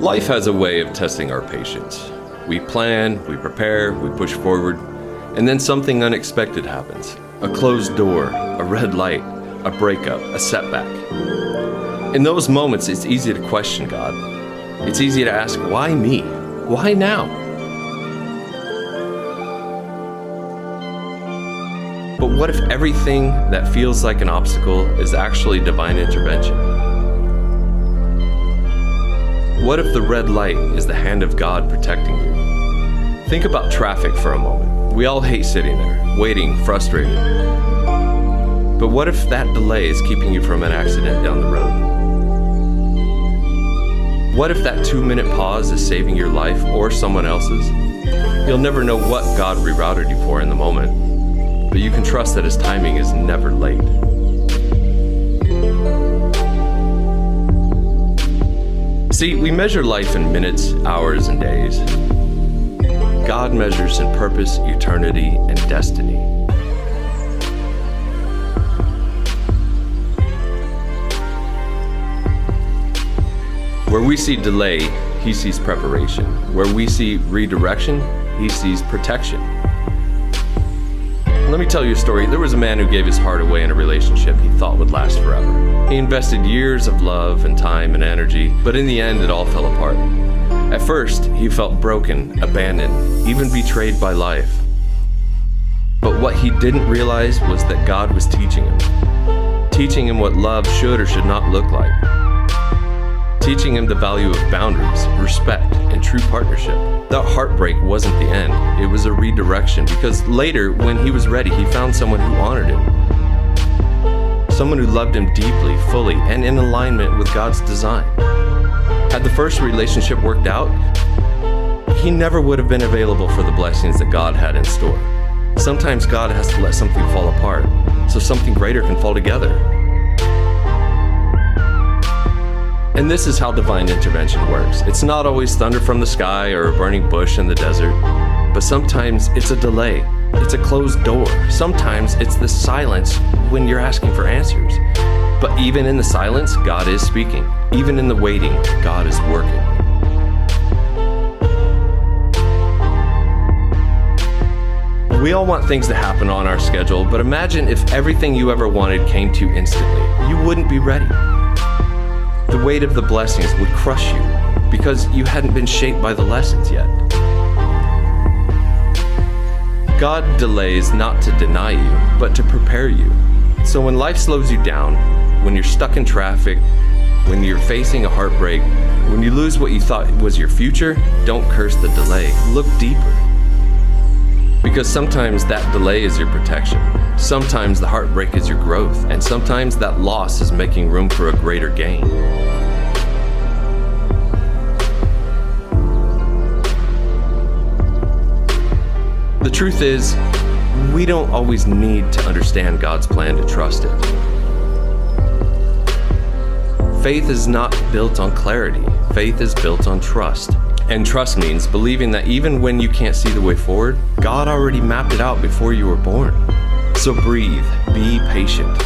Life has a way of testing our patience. We plan, we prepare, we push forward, and then something unexpected happens. A closed door, a red light, a breakup, a setback. In those moments, it's easy to question God. It's easy to ask, why me? Why now? But what if everything that feels like an obstacle is actually divine intervention? What if the red light is the hand of God protecting you? Think about traffic for a moment. We all hate sitting there, waiting, frustrated. But what if that delay is keeping you from an accident down the road? What if that 2-minute pause is saving your life or someone else's? You'll never know what God rerouted you for in the moment, but you can trust that His timing is never late. See, we measure life in minutes, hours, and days. God measures in purpose, eternity, and destiny. Where we see delay, He sees preparation. Where we see redirection, He sees protection. Let me tell you a story. There was a man who gave his heart away in a relationship he thought would last forever. He invested years of love and time and energy, but in the end it all fell apart. At first, he felt broken, abandoned, even betrayed by life. But what he didn't realize was that God was teaching him what love should or should not look like. Teaching him the value of boundaries, respect, and true partnership. That heartbreak wasn't the end, it was a redirection, because later, when he was ready, he found someone who honored him. Someone who loved him deeply, fully, and in alignment with God's design. Had the first relationship worked out, he never would have been available for the blessings that God had in store. Sometimes God has to let something fall apart, so something greater can fall together. And this is how divine intervention works. It's not always thunder from the sky or a burning bush in the desert, but sometimes it's a delay. It's a closed door. Sometimes it's the silence when you're asking for answers. But even in the silence, God is speaking. Even in the waiting, God is working. We all want things to happen on our schedule, but imagine if everything you ever wanted came to you instantly. You wouldn't be ready. The weight of the blessings would crush you because you hadn't been shaped by the lessons yet. God delays not to deny you, but to prepare you. So when life slows you down, when you're stuck in traffic, when you're facing a heartbreak, when you lose what you thought was your future, don't curse the delay. Look deeper. Because sometimes that delay is your protection. Sometimes the heartbreak is your growth. And sometimes that loss is making room for a greater gain. The truth is, we don't always need to understand God's plan to trust it. Faith is not built on clarity. Faith is built on trust. And trust means believing that even when you can't see the way forward, God already mapped it out before you were born. So breathe, be patient.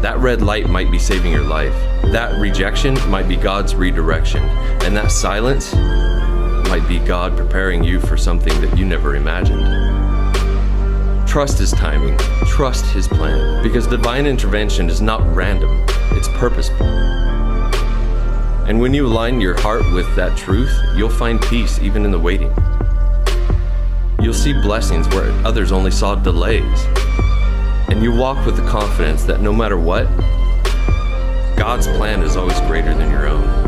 That red light might be saving your life. That rejection might be God's redirection. And that silence might be God preparing you for something that you never imagined. Trust His timing, trust His plan, because divine intervention is not random, it's purposeful. And when you align your heart with that truth, you'll find peace even in the waiting. You'll see blessings where others only saw delays. And you walk with the confidence that no matter what, God's plan is always greater than your own.